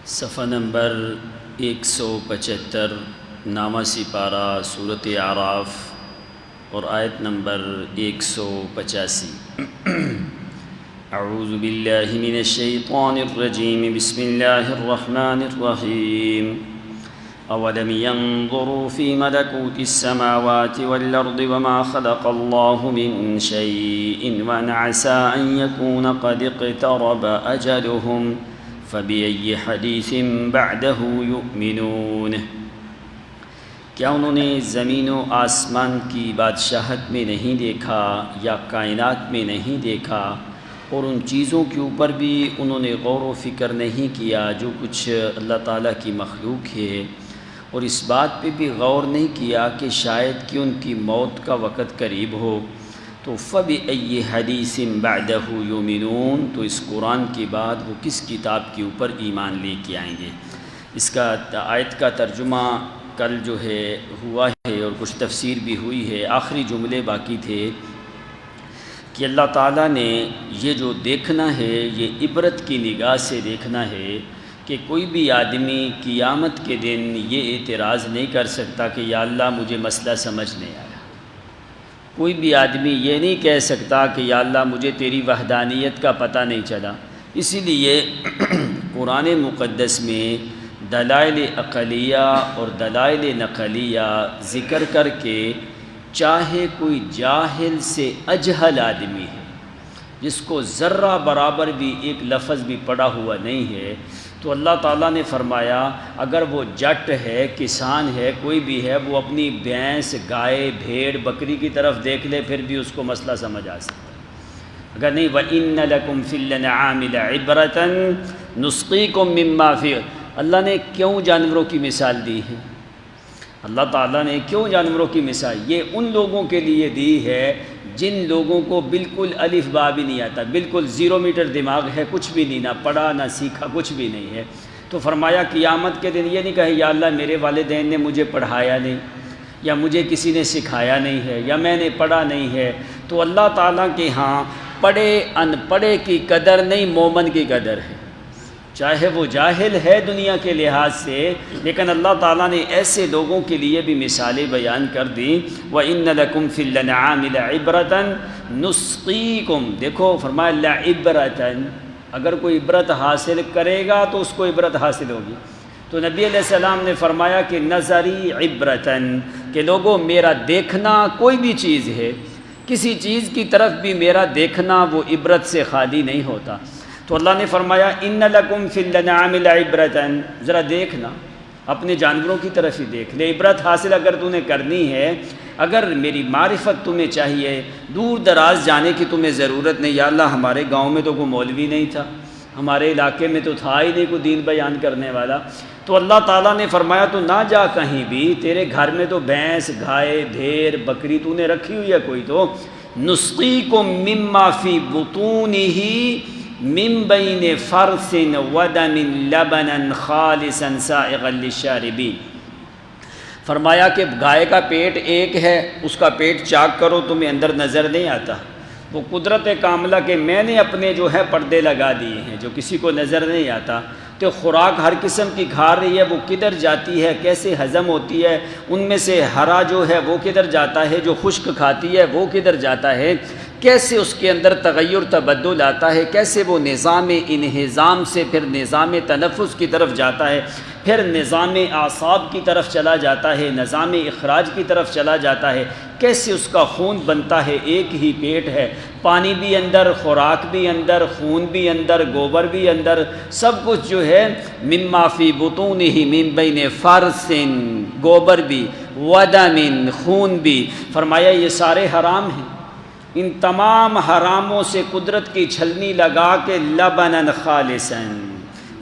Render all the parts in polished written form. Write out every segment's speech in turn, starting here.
صفحہ نمبر 175 نامہ سپارہ سورۃ اعراف اور آیت نمبر 185۔ اعوذ باللہ من الشیطان الرجیم، بسم اللہ الرحمن الرحیم۔ اولم ينظروا في ملكوت السماوات والارض وما خلق الله من شيء وان عسى ان يكون قد اقترب اجلهم فبأي حدیث بعده يؤمنون۔ کیا انہوں نے زمین و آسمان کی بادشاہت میں نہیں دیکھا یا کائنات میں نہیں دیکھا، اور ان چیزوں کے اوپر بھی انہوں نے غور و فکر نہیں کیا جو کچھ اللہ تعالیٰ کی مخلوق ہے، اور اس بات پہ بھی غور نہیں کیا کہ شاید کہ ان کی موت کا وقت قریب ہو، تو فَبِأَيِّ حَدِيثٍ بَعْدَهُ يُؤْمِنُونَ، تو اس قرآن کے بعد وہ کس کتاب کے اوپر ایمان لے کے آئیں گے۔ اس کا آیت کا ترجمہ کل جو ہے ہوا ہے اور کچھ تفسیر بھی ہوئی ہے۔ آخری جملے باقی تھے کہ اللہ تعالیٰ نے یہ جو دیکھنا ہے یہ عبرت کی نگاہ سے دیکھنا ہے کہ کوئی بھی آدمی قیامت کے دن یہ اعتراض نہیں کر سکتا کہ یا اللہ مجھے مسئلہ سمجھ نہیں آیا۔ کوئی بھی آدمی یہ نہیں کہہ سکتا کہ یا اللہ مجھے تیری وحدانیت کا پتہ نہیں چلا۔ اسی لیے قرآن مقدس میں دلائل عقلیہ اور دلائل نقلیہ ذکر کر کے، چاہے کوئی جاہل سے اجہل آدمی ہے جس کو ذرہ برابر بھی ایک لفظ بھی پڑھا ہوا نہیں ہے، تو اللہ تعالیٰ نے فرمایا اگر وہ جٹ ہے، کسان ہے، کوئی بھی ہے، وہ اپنی بھینس، گائے، بھیڑ، بکری کی طرف دیکھ لے پھر بھی اس کو مسئلہ سمجھ آ سکتا ہے۔ اگر نہیں وَإِنَّ لَكُمْ فِي الْأَنْعَامِ لَعِبْرَةً نُسْقِيكُم مِّمَّا فِي، اللہ نے کیوں جانوروں کی مثال دی ہے؟ اللہ تعالیٰ نے کیوں جانوروں کی مثال یہ ان لوگوں کے لیے دی ہے جن لوگوں کو بالکل الف با بھی نہیں آتا، بالکل 0 میٹر دماغ ہے، کچھ بھی نہیں، نہ پڑھا نہ سیکھا، کچھ بھی نہیں ہے۔ تو فرمایا قیامت کے دن یہ نہیں کہے یا اللہ میرے والدین نے مجھے پڑھایا نہیں، یا مجھے کسی نے سکھایا نہیں ہے، یا میں نے پڑھا نہیں ہے۔ تو اللہ تعالیٰ کے ہاں پڑھے ان پڑھے کی قدر نہیں، مومن کی قدر ہے، چاہے وہ جاہل ہے دنیا کے لحاظ سے، لیکن اللہ تعالیٰ نے ایسے لوگوں کے لیے بھی مثالیں بیان کر دیں۔ وَإِنَّ لَكُمْ فِي الْأَنْعَامِ لَعِبْرَةً نُسْقِيكُم، دیکھو فرمایا لَعِبْرَةً، اگر کوئی عبرت حاصل کرے گا تو اس کو عبرت حاصل ہوگی۔ تو نبی علیہ السلام نے فرمایا کہ نظری عبرتاً، کہ لوگوں میرا دیکھنا کوئی بھی چیز ہے، کسی چیز کی طرف بھی میرا دیکھنا وہ عبرت سے خالی نہیں ہوتا۔ تو اللہ نے فرمایا ان لکم فی الانعام لعبرۃ، ذرا دیکھنا، اپنے جانوروں کی طرف ہی دیکھ لے۔ عبرت حاصل اگر تو نے کرنی ہے، اگر میری معرفت تمہیں چاہیے، دور دراز جانے کی تمہیں ضرورت نہیں۔ یا اللہ ہمارے گاؤں میں تو کوئی مولوی نہیں تھا، ہمارے علاقے میں تو تھا ہی نہیں کوئی دین بیان کرنے والا، تو اللہ تعالیٰ نے فرمایا تو نہ جا کہیں بھی، تیرے گھر میں تو بھینس، گائے، بھیڑ، بکری تو نے رکھی ہوئی ہے کوئی، تو نسقیکم مما فی بطونہ من بین فرث ودم لبنا خالصا سائغا للشاربین۔ فرمایا کہ گائے کا پیٹ ایک ہے، اس کا پیٹ چاک کرو تمہیں اندر نظر نہیں آتا، وہ قدرت کاملہ کہ میں نے اپنے جو ہے پردے لگا دیے ہیں جو کسی کو نظر نہیں آتا۔ تو خوراک ہر قسم کی کھا رہی ہے، وہ کدھر جاتی ہے، کیسے ہضم ہوتی ہے، ان میں سے ہرا جو ہے وہ کدھر جاتا ہے، جو خشک کھاتی ہے وہ کدھر جاتا ہے، کیسے اس کے اندر تغیر تبدل آتا ہے، کیسے وہ نظام انہضام سے پھر نظام تنفس کی طرف جاتا ہے، پھر نظام اعصاب کی طرف چلا جاتا ہے، نظام اخراج کی طرف چلا جاتا ہے، کیسے اس کا خون بنتا ہے، ایک ہی پیٹ ہے، پانی بھی اندر، خوراک بھی اندر، خون بھی اندر، گوبر بھی اندر، سب کچھ جو ہے مما فی بطونہ من بین فرث، گوبر بھی، ودم، خون بھی۔ فرمایا یہ سارے حرام ہیں، ان تمام حراموں سے قدرت کی چھلنی لگا کے لبنا خالصا،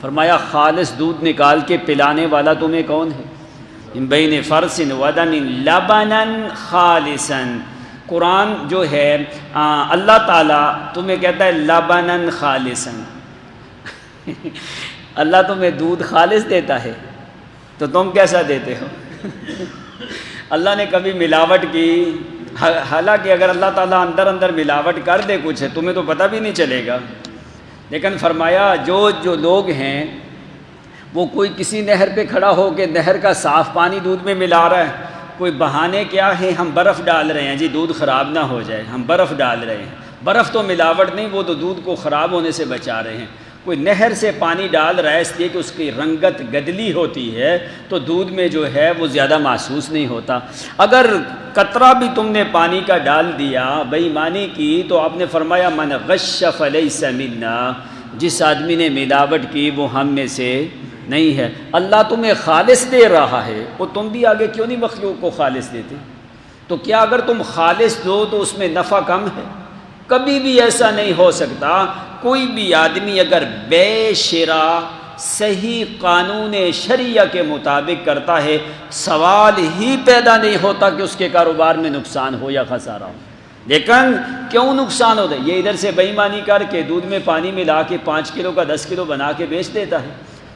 فرمایا خالص دودھ نکال کے پلانے والا تمہیں کون ہے؟ ان بین فرث ودم لبنا خالصا۔ قرآن جو ہے اللہ تعالیٰ تمہیں کہتا ہے لبنا خالصا، اللہ تمہیں دودھ خالص دیتا ہے تو تم کیسا دیتے ہو؟ اللہ نے کبھی ملاوٹ کی؟ حالانکہ اگر اللہ تعالیٰ اندر اندر ملاوٹ کر دے کچھ ہے تمہیں تو پتہ بھی نہیں چلے گا، لیکن فرمایا جو لوگ ہیں وہ کوئی کسی نہر پہ کھڑا ہو کے نہر کا صاف پانی دودھ میں ملا رہا ہے، کوئی بہانے کیا ہے، ہم برف ڈال رہے ہیں جی دودھ خراب نہ ہو جائے، ہم برف ڈال رہے ہیں، برف تو ملاوٹ نہیں، وہ تو دودھ کو خراب ہونے سے بچا رہے ہیں۔ کوئی نہر سے پانی ڈال رہا ہے اس لیے کہ اس کی رنگت گدلی ہوتی ہے تو دودھ میں جو ہے وہ زیادہ محسوس نہیں ہوتا۔ اگر قطرہ بھی تم نے پانی کا ڈال دیا بے ایمانی کی تو آپ نے فرمایا من غش فلیس منا، جس آدمی نے ملاوٹ کی وہ ہم میں سے نہیں ہے۔ اللہ تمہیں خالص دے رہا ہے، وہ تم بھی آگے کیوں نہیں مخلوق کو خالص دیتے؟ تو کیا اگر تم خالص دو تو اس میں نفع کم ہے؟ کبھی بھی ایسا نہیں ہو سکتا۔ کوئی بھی آدمی اگر بے شرا صحیح قانون شریعہ کے مطابق کرتا ہے، سوال ہی پیدا نہیں ہوتا کہ اس کے کاروبار میں نقصان ہو یا خسارہ ہو۔ لیکن کیوں نقصان ہوتا ہے؟ یہ ادھر سے بے ایمانی کر کے دودھ میں پانی ملا کے 5 کلو کا 10 کلو بنا کے بیچ دیتا ہے۔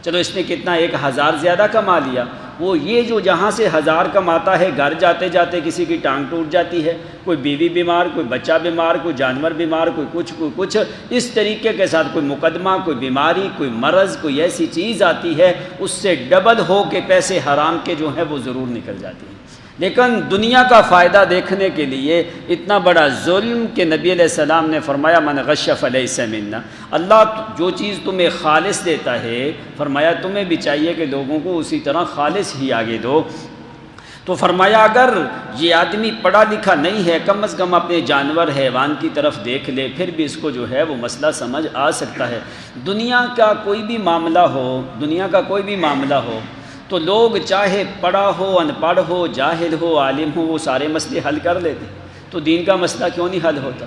چلو اس نے کتنا 1000 زیادہ کما لیا، وہ یہ جو جہاں سے 1000 کماتا ہے گھر جاتے جاتے کسی کی ٹانگ ٹوٹ جاتی ہے، کوئی بیوی بیمار، کوئی بچہ بیمار، کوئی جانور بیمار، کوئی کچھ اس طریقے کے ساتھ کوئی مقدمہ، کوئی بیماری، کوئی مرض، کوئی ایسی چیز آتی ہے، اس سے ڈبل ہو کے پیسے حرام کے جو ہیں وہ ضرور نکل جاتے ہیں۔ لیکن دنیا کا فائدہ دیکھنے کے لیے اتنا بڑا ظلم کہ نبی علیہ السلام نے فرمایا من غش فلیس منا۔ اللہ جو چیز تمہیں خالص دیتا ہے، فرمایا تمہیں بھی چاہیے کہ لوگوں کو اسی طرح خالص ہی آگے دو۔ تو فرمایا اگر یہ آدمی پڑھا لکھا نہیں ہے، کم از کم اپنے جانور حیوان کی طرف دیکھ لے، پھر بھی اس کو جو ہے وہ مسئلہ سمجھ آ سکتا ہے۔ دنیا کا کوئی بھی معاملہ ہو تو لوگ چاہے پڑھا ہو، ان پڑھ ہو، جاہل ہو، عالم ہو، وہ سارے مسئلے حل کر لیتے۔ تو دین کا مسئلہ کیوں نہیں حل ہوتا؟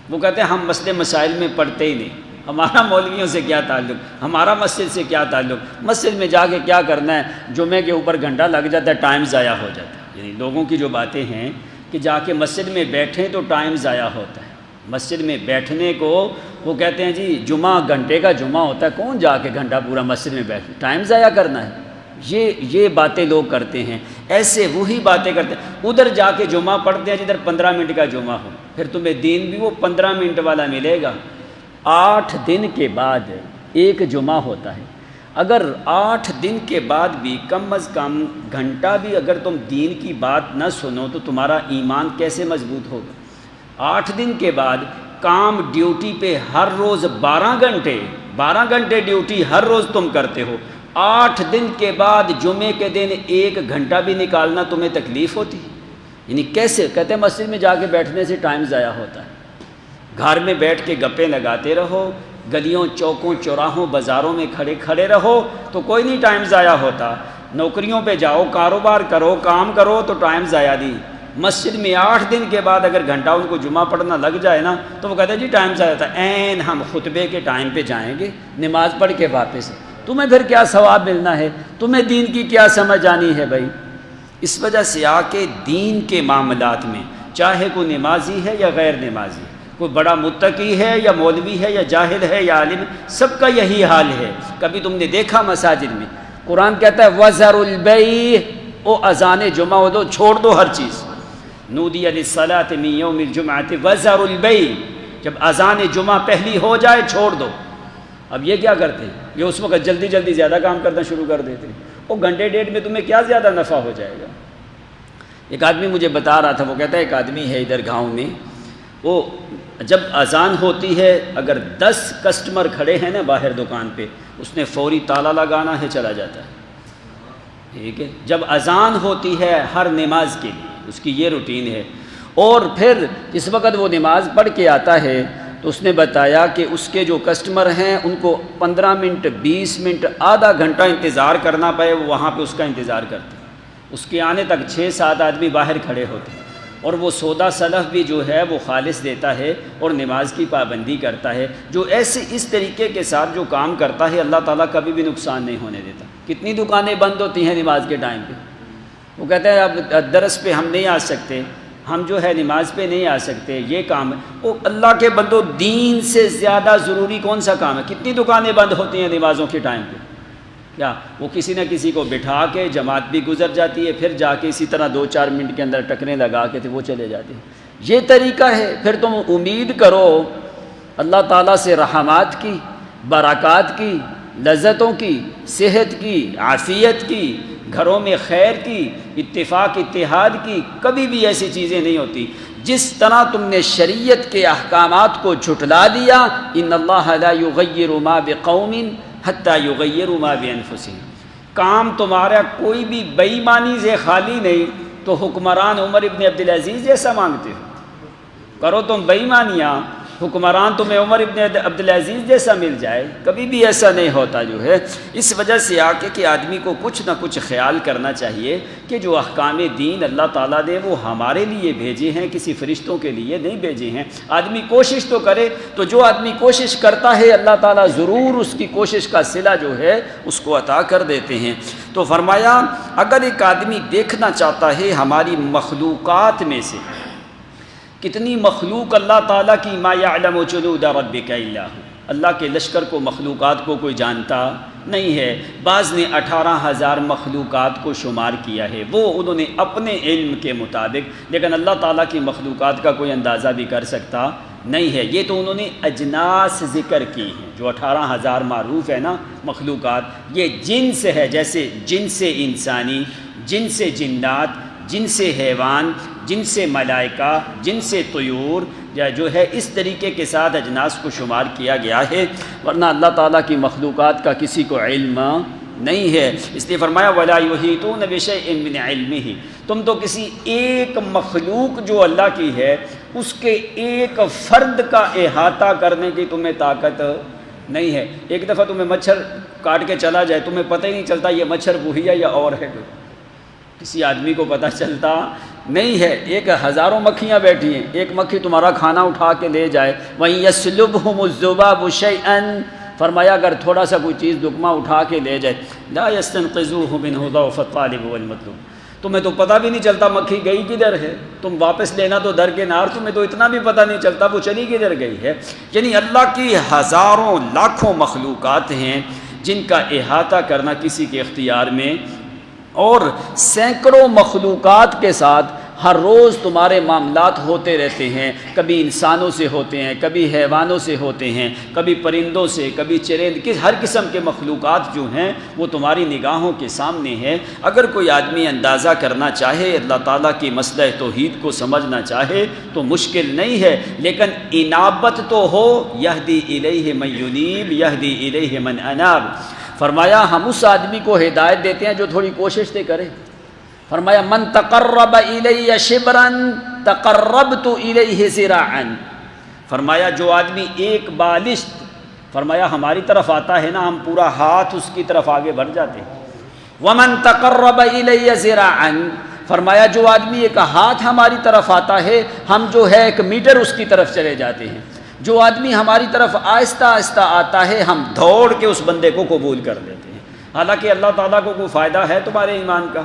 وہ کہتے ہیں ہم مسئلے مسائل میں پڑھتے ہی نہیں، ہمارا مولویوں سے کیا تعلق، ہمارا مسجد سے کیا تعلق، مسجد میں جا کے کیا کرنا ہے، جمعے کے اوپر گھنٹہ لگ جاتا ہے، ٹائم ضائع ہو جاتا ہے۔ یعنی لوگوں کی جو باتیں ہیں کہ جا کے مسجد میں بیٹھیں تو ٹائم ضائع ہوتا ہے، مسجد میں بیٹھنے کو وہ کہتے ہیں جی جمعہ گھنٹے کا جمعہ ہوتا ہے، کون جا کے گھنٹہ پورا مسجد میں بیٹھے، ٹائم ضائع کرنا ہے۔ یہ باتیں لوگ کرتے ہیں، ایسے وہی باتیں کرتے ہیں، ادھر جا کے جمعہ پڑھتے ہیں جدھر 15 منٹ کا جمعہ ہو، پھر تمہیں دین بھی وہ 15 منٹ والا ملے گا۔ 8 دن کے بعد ایک جمعہ ہوتا ہے، اگر 8 دن کے بعد بھی کم از کم گھنٹہ بھی اگر تم دین کی بات نہ سنو تو تمہارا ایمان کیسے مضبوط ہوگا؟ 8 دن کے بعد کام ڈیوٹی پہ ہر روز 12 گھنٹے ڈیوٹی ہر روز تم کرتے ہو، 8 دن کے بعد جمعے کے دن 1 گھنٹہ بھی نکالنا تمہیں تکلیف ہوتی ہے؟ یعنی کیسے؟ کہتے ہیں مسجد میں جا کے بیٹھنے سے ٹائم ضائع ہوتا ہے، گھر میں بیٹھ کے گپیں لگاتے رہو، گلیوں چوکوں چوراہوں بازاروں میں کھڑے رہو تو کوئی نہیں ٹائم ضائع ہوتا، نوکریوں پہ جاؤ، کاروبار کرو، کام کرو تو ٹائم ضائع نہیں۔ مسجد میں 8 دن کے بعد اگر گھنٹہ ان کو جمعہ پڑھنا لگ جائے نا تو وہ کہتے ہیں جی ٹائم ضائع ہوتا ہے، عین ہم خطبے کے ٹائم پہ جائیں گے نماز پڑھ کے واپس، تمہیں پھر کیا ثواب ملنا ہے؟ تمہیں دین کی کیا سمجھ آنی ہے بھائی؟ اس وجہ سے آ کے دین کے معاملات میں چاہے کوئی نمازی ہے یا غیر نمازی، کوئی بڑا متقی ہے یا مولوی ہے یا جاہل ہے یا عالم، سب کا یہی حال ہے۔ کبھی تم نے دیکھا مساجد میں قرآن کہتا ہے وَذَرُوا الْبَيْعَ، او اذان جمعہ ہو دو، چھوڑ دو ہر چیز، نودی للصلاۃ من یوم الجمعۃ وَذَرُوا الْبَيْعَ، جب اذان جمعہ پہلی ہو جائے چھوڑ دو۔ اب یہ کیا کرتے ہیں؟ یہ اس وقت جلدی زیادہ کام کرنا شروع کر دیتے ہیں، وہ گھنٹے ڈیڑھ میں تمہیں کیا زیادہ نفع ہو جائے گا۔ ایک آدمی مجھے بتا رہا تھا، وہ کہتا ہے ایک آدمی ہے ادھر گاؤں میں، وہ جب اذان ہوتی ہے اگر 10 کسٹمر کھڑے ہیں نا باہر دکان پہ، اس نے فوری تالا لگانا ہے، چلا جاتا ہے، ٹھیک ہے۔ جب اذان ہوتی ہے ہر نماز کے لیے اس کی یہ روٹین ہے، اور پھر جس وقت وہ نماز پڑھ کے آتا ہے تو اس نے بتایا کہ اس کے جو کسٹمر ہیں ان کو 15 منٹ 20 منٹ آدھا گھنٹہ انتظار کرنا پڑے، وہ وہاں پہ اس کا انتظار کرتے ہیں، اس کے آنے تک 6-7 آدمی باہر کھڑے ہوتے ہیں، اور وہ سودا سلف بھی جو ہے وہ خالص دیتا ہے اور نماز کی پابندی کرتا ہے۔ جو ایسے اس طریقے کے ساتھ جو کام کرتا ہے اللہ تعالیٰ کبھی بھی نقصان نہیں ہونے دیتا۔ کتنی دکانیں بند ہوتی ہیں نماز کے ٹائم پہ، وہ کہتے ہیں اب درس پہ ہم نہیں آ سکتے، ہم جو ہے نماز پہ نہیں آ سکتے، یہ کام ہے۔ وہ اللہ کے بندو، دین سے زیادہ ضروری کون سا کام ہے؟ کتنی دکانیں بند ہوتی ہیں نمازوں کے ٹائم پہ، کیا وہ کسی نہ کسی کو بٹھا کے جماعت بھی گزر جاتی ہے، پھر جا کے اسی طرح 2-4 منٹ کے اندر ٹکریں لگا کے وہ چلے جاتے ہیں۔ یہ طریقہ ہے، پھر تم امید کرو اللہ تعالیٰ سے رحمات کی، برکات کی، لذتوں کی، صحت کی، عافیت کی، گھروں میں خیر کی، اتفاق اتحاد کی، کبھی بھی ایسی چیزیں نہیں ہوتی۔ جس طرح تم نے شریعت کے احکامات کو جھٹلا دیا، ان اللہ لا یغیر ما بقوم حتی یغیروا ما بانفسہم، کام تمہارا کوئی بھی بے ایمانی سے خالی نہیں تو حکمران عمر ابن عبدالعزیز جیسا مانگتے ہو، کرو تم بے ایمانیاں، حکمران تمہیں عمر ابن عبدالعزیز جیسا مل جائے، کبھی بھی ایسا نہیں ہوتا جو ہے۔ اس وجہ سے آ کے کہ آدمی کو کچھ نہ کچھ خیال کرنا چاہیے کہ جو احکام دین اللہ تعالیٰ نے وہ ہمارے لیے بھیجے ہیں، کسی فرشتوں کے لیے نہیں بھیجے ہیں۔ آدمی کوشش تو کرے، تو جو آدمی کوشش کرتا ہے اللہ تعالیٰ ضرور اس کی کوشش کا صلہ جو ہے اس کو عطا کر دیتے ہیں۔ تو فرمایا اگر ایک آدمی دیکھنا چاہتا ہے ہماری مخلوقات میں سے کتنی مخلوق اللہ تعالیٰ کی، ما یعلم جنود ربک الا ھو، اللہ کے لشکر کو، مخلوقات کو کوئی جانتا نہیں ہے۔ بعض نے 18,000 مخلوقات کو شمار کیا ہے، وہ انہوں نے اپنے علم کے مطابق، لیکن اللہ تعالیٰ کی مخلوقات کا کوئی اندازہ بھی کر سکتا نہیں ہے۔ یہ تو انہوں نے اجناس ذکر کی ہیں، جو 18,000 معروف ہے نا مخلوقات، یہ جنس ہے، جیسے جنس انسانی، جنس جنات، جنس حیوان، جنس ملائکہ، جنس طیور، یا جو ہے اس طریقے کے ساتھ اجناس کو شمار کیا گیا ہے، ورنہ اللہ تعالیٰ کی مخلوقات کا کسی کو علم نہیں ہے۔ اس لیے فرمایا وَلَا يُحِيطُونَ بِشَيْءٍ مِّنْ عِلْمِهِ، تم تو کسی ایک مخلوق جو اللہ کی ہے اس کے ایک فرد کا احاطہ کرنے کی تمہیں طاقت نہیں ہے۔ ایک دفعہ تمہیں مچھر کاٹ کے چلا جائے، تمہیں پتہ ہی نہیں چلتا یہ مچھر وہی ہے یا اور ہے، کسی آدمی کو پتہ چلتا نہیں ہے۔ ایک ہزاروں مکھیاں بیٹھی ہیں، ایک مکھی تمہارا کھانا اٹھا کے لے جائے، وَإِن يَسْلُبْهُمُ الذُّبَابُ شَيْئًا، فرمایا اگر تھوڑا سا کوئی چیز دکمہ اٹھا کے لے جائے، لَا يَسْتَنقِذُوهُ مِنْهُ ضَعْفَ الطَّالِبِ وَالْمَطْلُوبِ، تمہیں تو پتہ بھی نہیں چلتا مکھی گئی کدھر ہے، تم واپس لینا تو در کے نار، تمہیں تو اتنا بھی پتہ نہیں چلتا وہ چلی کدھر گئی ہے۔ یعنی اللہ کی ہزاروں لاکھوں مخلوقات ہیں جن کا احاطہ کرنا کسی کے اختیار میں، اور سینکڑوں مخلوقات کے ساتھ ہر روز تمہارے معاملات ہوتے رہتے ہیں، کبھی انسانوں سے ہوتے ہیں، کبھی حیوانوں سے ہوتے ہیں، کبھی پرندوں سے، کبھی چرند، ہر قسم کے مخلوقات جو ہیں وہ تمہاری نگاہوں کے سامنے ہے۔ اگر کوئی آدمی اندازہ کرنا چاہے، اللہ تعالیٰ کی مسئلہ توحید کو سمجھنا چاہے تو مشکل نہیں ہے، لیکن انابت تو ہو، یہدی الیہ من ینیب یہدی الیہ من اناب۔ فرمایا ہم اس آدمی کو ہدایت دیتے ہیں جو تھوڑی کوشش سے کرے۔ فرمایا من تقرب الی شبرا تقربت الیہ ذراعا، فرمایا جو آدمی ایک بالشت، فرمایا ہماری طرف آتا ہے نا، ہم پورا ہاتھ اس کی طرف آگے بڑھ جاتے ہیں۔ ومن تقرب الی ذراعا، فرمایا جو آدمی ایک ہاتھ ہماری طرف آتا ہے ہم جو ہے 1 میٹر اس کی طرف چلے جاتے ہیں۔ جو آدمی ہماری طرف آہستہ آہستہ آتا ہے ہم دوڑ کے اس بندے کو قبول کر لیتے ہیں۔ حالانکہ اللہ تعالیٰ کو کوئی فائدہ ہے تمہارے ایمان کا؟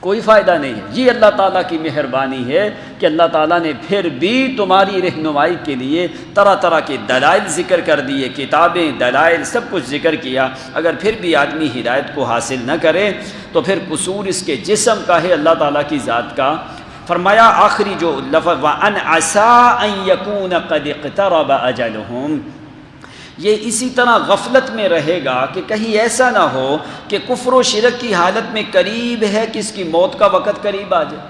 کوئی فائدہ نہیں ہے۔ یہ اللہ تعالیٰ کی مہربانی ہے کہ اللہ تعالیٰ نے پھر بھی تمہاری رہنمائی کے لیے طرح طرح کے دلائل ذکر کر دیے، کتابیں، دلائل، سب کچھ ذکر کیا۔ اگر پھر بھی آدمی ہدایت کو حاصل نہ کرے تو پھر قصور اس کے جسم کا ہے، اللہ تعالیٰ کی ذات کا۔ فرمایا آخری جو لفظ وَأَنْ عَسَىٰ أَنْ يَكُونَ قَدِ اقْتَرَبَ أَجَلُهُمْ، یہ اسی طرح غفلت میں رہے گا کہ کہیں ایسا نہ ہو کہ کفر و شرک کی حالت میں قریب ہے کہ اس کی موت کا وقت قریب آ جائے۔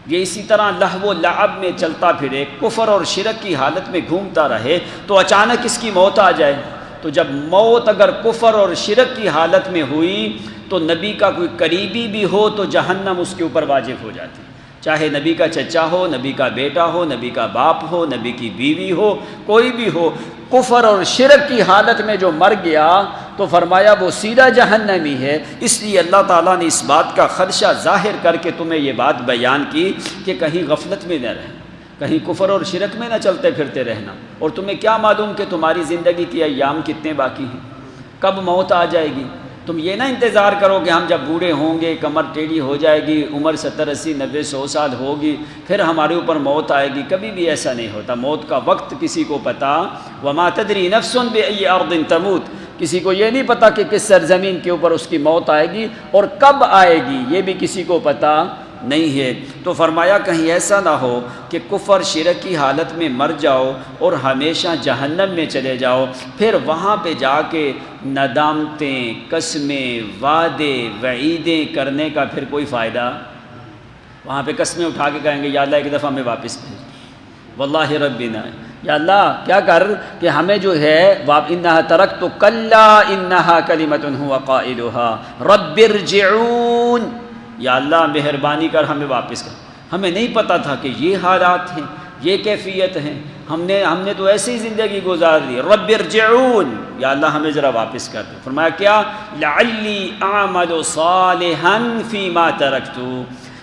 یہ اسی طرح لہو و لعب میں چلتا پھرے، کفر اور شرک کی حالت میں گھومتا رہے تو اچانک اس کی موت آ جائے۔ تو جب موت اگر کفر اور شرک کی حالت میں ہوئی تو نبی کا کوئی قریبی بھی ہو تو جہنم اس کے اوپر واجب ہو جاتی، چاہے نبی کا چچا ہو، نبی کا بیٹا ہو، نبی کا باپ ہو، نبی کی بیوی ہو، کوئی بھی ہو۔ کفر اور شرک کی حالت میں جو مر گیا تو فرمایا وہ سیدھا جہنمی ہے۔ اس لیے اللہ تعالیٰ نے اس بات کا خدشہ ظاہر کر کے تمہیں یہ بات بیان کی کہ کہیں غفلت میں نہ رہنا، کہیں کفر اور شرک میں نہ چلتے پھرتے رہنا۔ اور تمہیں کیا معلوم کہ تمہاری زندگی کے ایام کتنے باقی ہیں، کب موت آ جائے گی۔ تم یہ نہ انتظار کرو کہ ہم جب بوڑھے ہوں گے، کمر ٹیڑھی ہو جائے گی، عمر 70 80 90 100 سال ہوگی، پھر ہمارے اوپر موت آئے گی۔ کبھی بھی ایسا نہیں ہوتا، موت کا وقت کسی کو پتہ، وما تدری نفس بأي ارض تموت، کسی کو یہ نہیں پتہ کہ کس سرزمین کے اوپر اس کی موت آئے گی اور کب آئے گی، یہ بھی کسی کو پتہ نہیں ہے۔ تو فرمایا کہیں ایسا نہ ہو کہ کفر شرک کی حالت میں مر جاؤ اور ہمیشہ جہنم میں چلے جاؤ، پھر وہاں پہ جا کے ندامتیں، قسمیں، وعدے، وعیدیں کرنے کا پھر کوئی فائدہ۔ وہاں پہ قسمیں اٹھا کے کہیں گے یا اللہ ایک دفعہ ہمیں واپس بھیج، واللہ ربنا، یا اللہ کیا کر کہ ہمیں جو ہے انہا ترکت کلا انہا کلمۃ هو قائلها رب ارجعون، یا اللہ مہربانی کر ہمیں واپس کر، ہمیں نہیں پتہ تھا کہ یہ حالات ہیں، یہ کیفیت ہیں، ہم نے تو ایسی ہی زندگی گزار دی، رب ارجعون، یا اللہ ہمیں ذرا واپس کر دو۔ فرمایا کیا؟ لعلی اعمل صالحا فیما ترکت،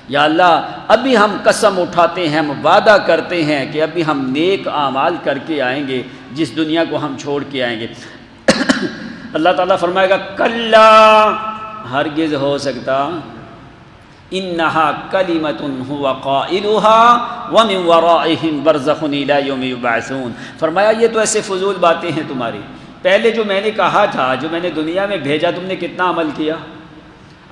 یا اللہ ابھی ہم قسم اٹھاتے ہیں، ہم وعدہ کرتے ہیں کہ ابھی ہم نیک اعمال کر کے آئیں گے جس دنیا کو ہم چھوڑ کے آئیں گے۔ اللہ تعالیٰ فرمائے گا کلا، ہرگز ہو سکتا، انہا کلمۃ هو قائلها ومن ورائہم برزخ الی یوم یبعثون۔ فرمایا یہ تو ایسے فضول باتیں ہیں تمہاری، پہلے جو میں نے کہا تھا، جو میں نے دنیا میں بھیجا، تم نے کتنا عمل کیا؟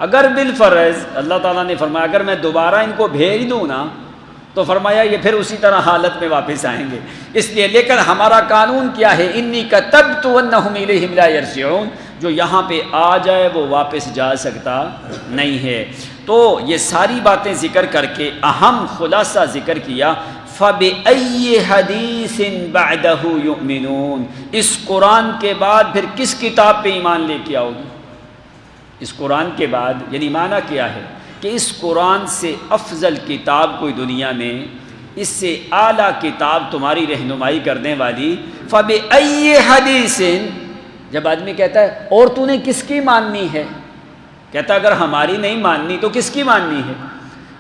اگر بالفرض اللہ تعالیٰ نے فرمایا اگر میں دوبارہ ان کو بھیج دوں نا تو فرمایا یہ پھر اسی طرح حالت میں واپس آئیں گے، اس لیے لیکن ہمارا قانون کیا ہے؟ انی کتبت انہم الیہم لا یرجعون، جو یہاں پہ آ جائے وہ واپس جا سکتا نہیں ہے۔ تو یہ ساری باتیں ذکر کر کے اہم خلاصہ ذکر کیا، فَبِأَيِّ حَدِيثٍ بَعْدَهُ يُؤْمِنُونَ، اس قرآن کے بعد پھر کس کتاب پہ ایمان لے کے آؤ گی؟ اس قرآن کے بعد یعنی معنی کیا ہے کہ اس قرآن سے افضل کتاب کوئی دنیا میں، اس سے اعلیٰ کتاب تمہاری رہنمائی کرنے والی، فَبِأَيِّ حَدِيثٍ، جب آدمی کہتا ہے اور تو نے کس کی ماننی ہے، کہتا ہے اگر ہماری نہیں ماننی تو کس کی ماننی ہے؟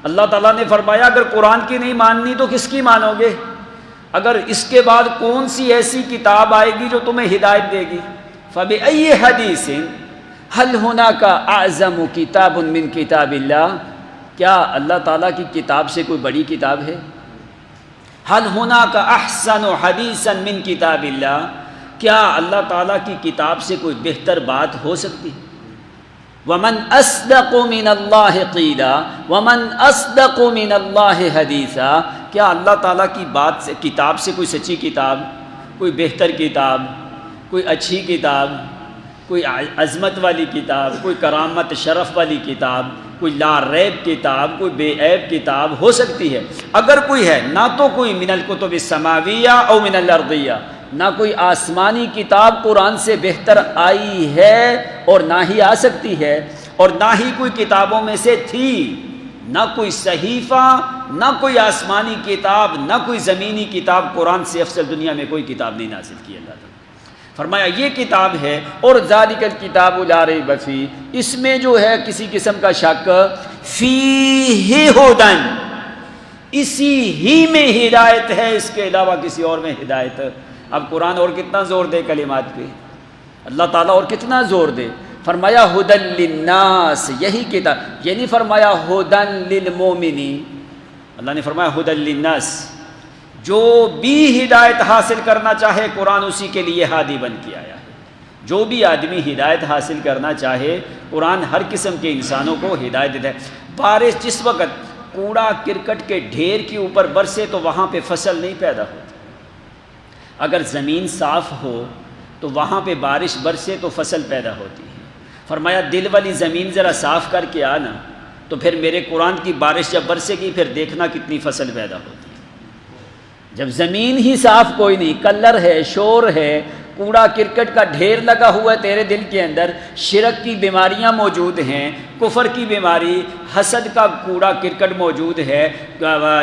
اللہ تعالیٰ نے فرمایا اگر قرآن کی نہیں ماننی تو کس کی مانو گے؟ اگر اس کے بعد کون سی ایسی کتاب آئے گی جو تمہیں ہدایت دے گی؟ فَبِأَيِّ حَدِيثٍ هل هناك اعظم کتاب من کتاب اللہ، کیا اللہ تعالیٰ کی کتاب سے کوئی بڑی کتاب ہے؟ هل هناك احسن حدیثا من کتاب اللہ، کیا اللہ تعالیٰ کی کتاب سے کوئی بہتر بات ہو سکتی؟ ومن اصدق من اللہ قیلا ومن اصدق من اللہ حدیثا، کیا اللہ تعالیٰ کی بات سے، کتاب سے کوئی سچی کتاب، کوئی بہتر کتاب، کوئی اچھی کتاب، کوئی عظمت والی کتاب، کوئی کرامت شرف والی کتاب، کوئی لا ریب کتاب، کوئی بے عیب کتاب ہو سکتی ہے؟ اگر کوئی ہے، نہ تو کوئی من الکتب السماویہ او من الارضیہ، نہ کوئی آسمانی کتاب قرآن سے بہتر آئی ہے اور نہ ہی آ سکتی ہے، اور نہ ہی کوئی کتابوں میں سے تھی، نہ کوئی صحیفہ، نہ کوئی آسمانی کتاب، نہ کوئی زمینی کتاب، قرآن سے افضل دنیا میں کوئی کتاب نہیں نازل کی اللہ تعالیٰ۔ فرمایا یہ کتاب ہے، اور ذالک الکتاب لا ریب فیہ، اس میں جو ہے کسی قسم کا شک، فیہ ھدی، اسی ہی میں ہدایت ہے، اس کے علاوہ کسی اور میں ہدایت۔ اب قرآن اور کتنا زور دے کلمات پہ، اللہ تعالیٰ اور کتنا زور دے، فرمایا ھدی للناس، یہی کتاب، یہ نہیں فرمایا ھدی للمؤمنین، اللہ نے فرمایا ھدی للناس، جو بھی ہدایت حاصل کرنا چاہے قرآن اسی کے لیے ہادی بن کے آیا ہے۔ جو بھی آدمی ہدایت حاصل کرنا چاہے قرآن ہر قسم کے انسانوں کو ہدایت دیتا ہے۔ بارش جس وقت کوڑا کرکٹ کے ڈھیر کے اوپر برسے تو وہاں پہ فصل نہیں پیدا ہوتی، اگر زمین صاف ہو تو وہاں پہ بارش برسے تو فصل پیدا ہوتی ہے۔ فرمایا دل والی زمین ذرا صاف کر کے آنا، تو پھر میرے قرآن کی بارش جب برسے گی پھر دیکھنا کتنی فصل پیدا ہوتی ہے۔ جب زمین ہی صاف کوئی نہیں، کلر ہے، شور ہے، کوڑا کرکٹ کا ڈھیر لگا ہوا ہے تیرے دل کے اندر، شرک کی بیماریاں موجود ہیں، کفر کی بیماری، حسد کا کوڑا کرکٹ موجود ہے،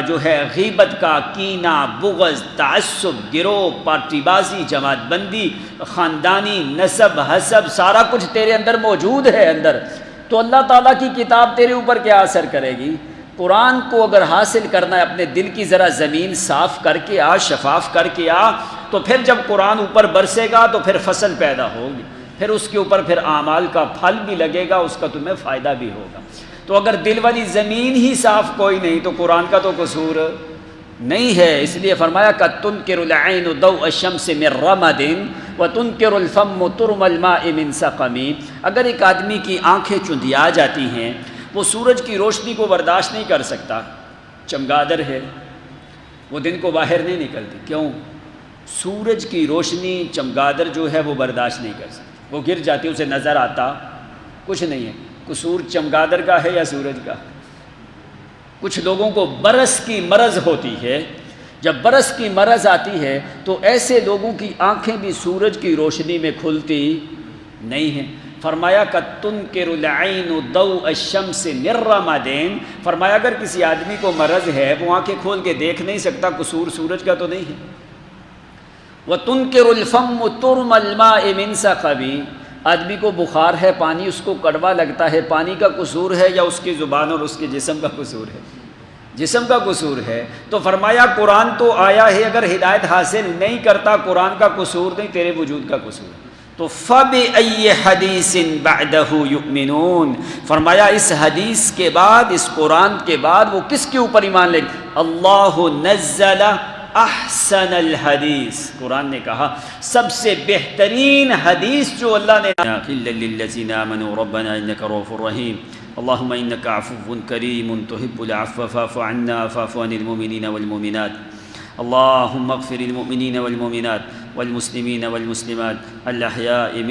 جو ہے غیبت کا، کینہ، بغض، تعصب، گروہ، پارٹی بازی، جماعت بندی، خاندانی نسب، حسب، سارا کچھ تیرے اندر موجود ہے اندر، تو اللہ تعالیٰ کی کتاب تیرے اوپر کیا اثر کرے گی؟ قرآن کو اگر حاصل کرنا ہے اپنے دل کی ذرا زمین صاف کر کے آ، شفاف کر کے آ، تو پھر جب قرآن اوپر برسے گا تو پھر فصل پیدا ہوگی، پھر اس کے اوپر پھر اعمال کا پھل بھی لگے گا، اس کا تمہیں فائدہ بھی ہوگا۔ تو اگر دل والی زمین ہی صاف کوئی نہیں تو قرآن کا تو قصور نہیں ہے، اس لیے فرمایا کہ تنکر العین ضوء الشمس من رمد وتنکر الفم ترم الماء من سقم، اگر ایک آدمی کی آنکھیں چندیا جاتی ہیں، وہ سورج کی روشنی کو برداشت نہیں کر سکتا، چمگادر ہے، وہ دن کو باہر نہیں نکلتی. کیوں؟ سورج کی روشنی چمگادر جو ہے وہ برداشت نہیں کر سکتی، وہ گر جاتی، اسے نظر آتا کچھ نہیں ہے. قصور چمگادر کا ہے یا سورج کا؟ کچھ لوگوں کو برس کی مرض ہوتی ہے، جب برس کی مرض آتی ہے تو ایسے لوگوں کی آنکھیں بھی سورج کی روشنی میں کھلتی نہیں ہیں. فرمایا تنکر العین ضوء الشمس من رمادین، فرمایا اگر کسی آدمی کو مرض ہے وہ آنکھیں کھول کے دیکھ نہیں سکتا، قصور سورج کا تو نہیں ہے. وتنکر الفم ترم الماء من سقب، آدمی کو بخار ہے، پانی اس کو کڑوا لگتا ہے، پانی کا قصور ہے یا اس کی زبان اور اس کے جسم کا قصور ہے؟ جسم کا قصور ہے. تو فرمایا قرآن تو آیا ہے، اگر ہدایت حاصل نہیں کرتا قرآن کا قصور نہیں، تیرے وجود کا قصور ہے. تو فَبِأَيِّ حَدِيثٍ بَعْدَهُ يُؤْمِنُونَ، فرمایا اس حدیث کے بعد، اس قرآن کے بعد وہ کس کے اوپر ایمان لے؟ اللہ نزل احسن الحدیث، قرآن نے کہا سب سے بہترین حدیث جو اللہ نے إِلَّا لِلَّذِينَ آمَنُوا رَبَّنَا إِنَّكَ رَءُوفٌ رَحِيمٌ اللهم إنك عفو كريم تحب العفو فاعف عنا فاعف عن المؤمنين والمؤمنات اللهم اغفر للمؤمنين والمؤمنات والمسلمين والمسلمات الأحياء